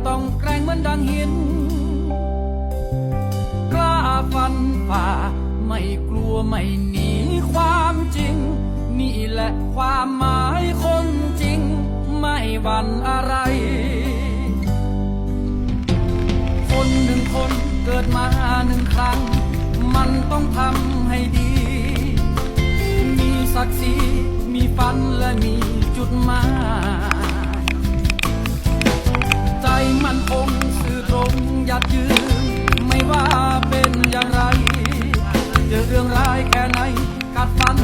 ต้องแกร่งเหมือนดังหินกล้าฟันฝ่าไม่กลัวไม่หนีความจริงนี่แหละความหมายคนจริงไม่หวั่นอะไรคนหนึ่งคนเกิดมาหนึ่งครั้งมันต้องทำให้ดีมีศักดิ์ศรีมีฝันและมีจุดหมายใจมันคงสื่อตรงหยัดยืนไม่ว่าเป็นอย่างไรเจอเรื่องร้ายแค่ไหนกัดฟัน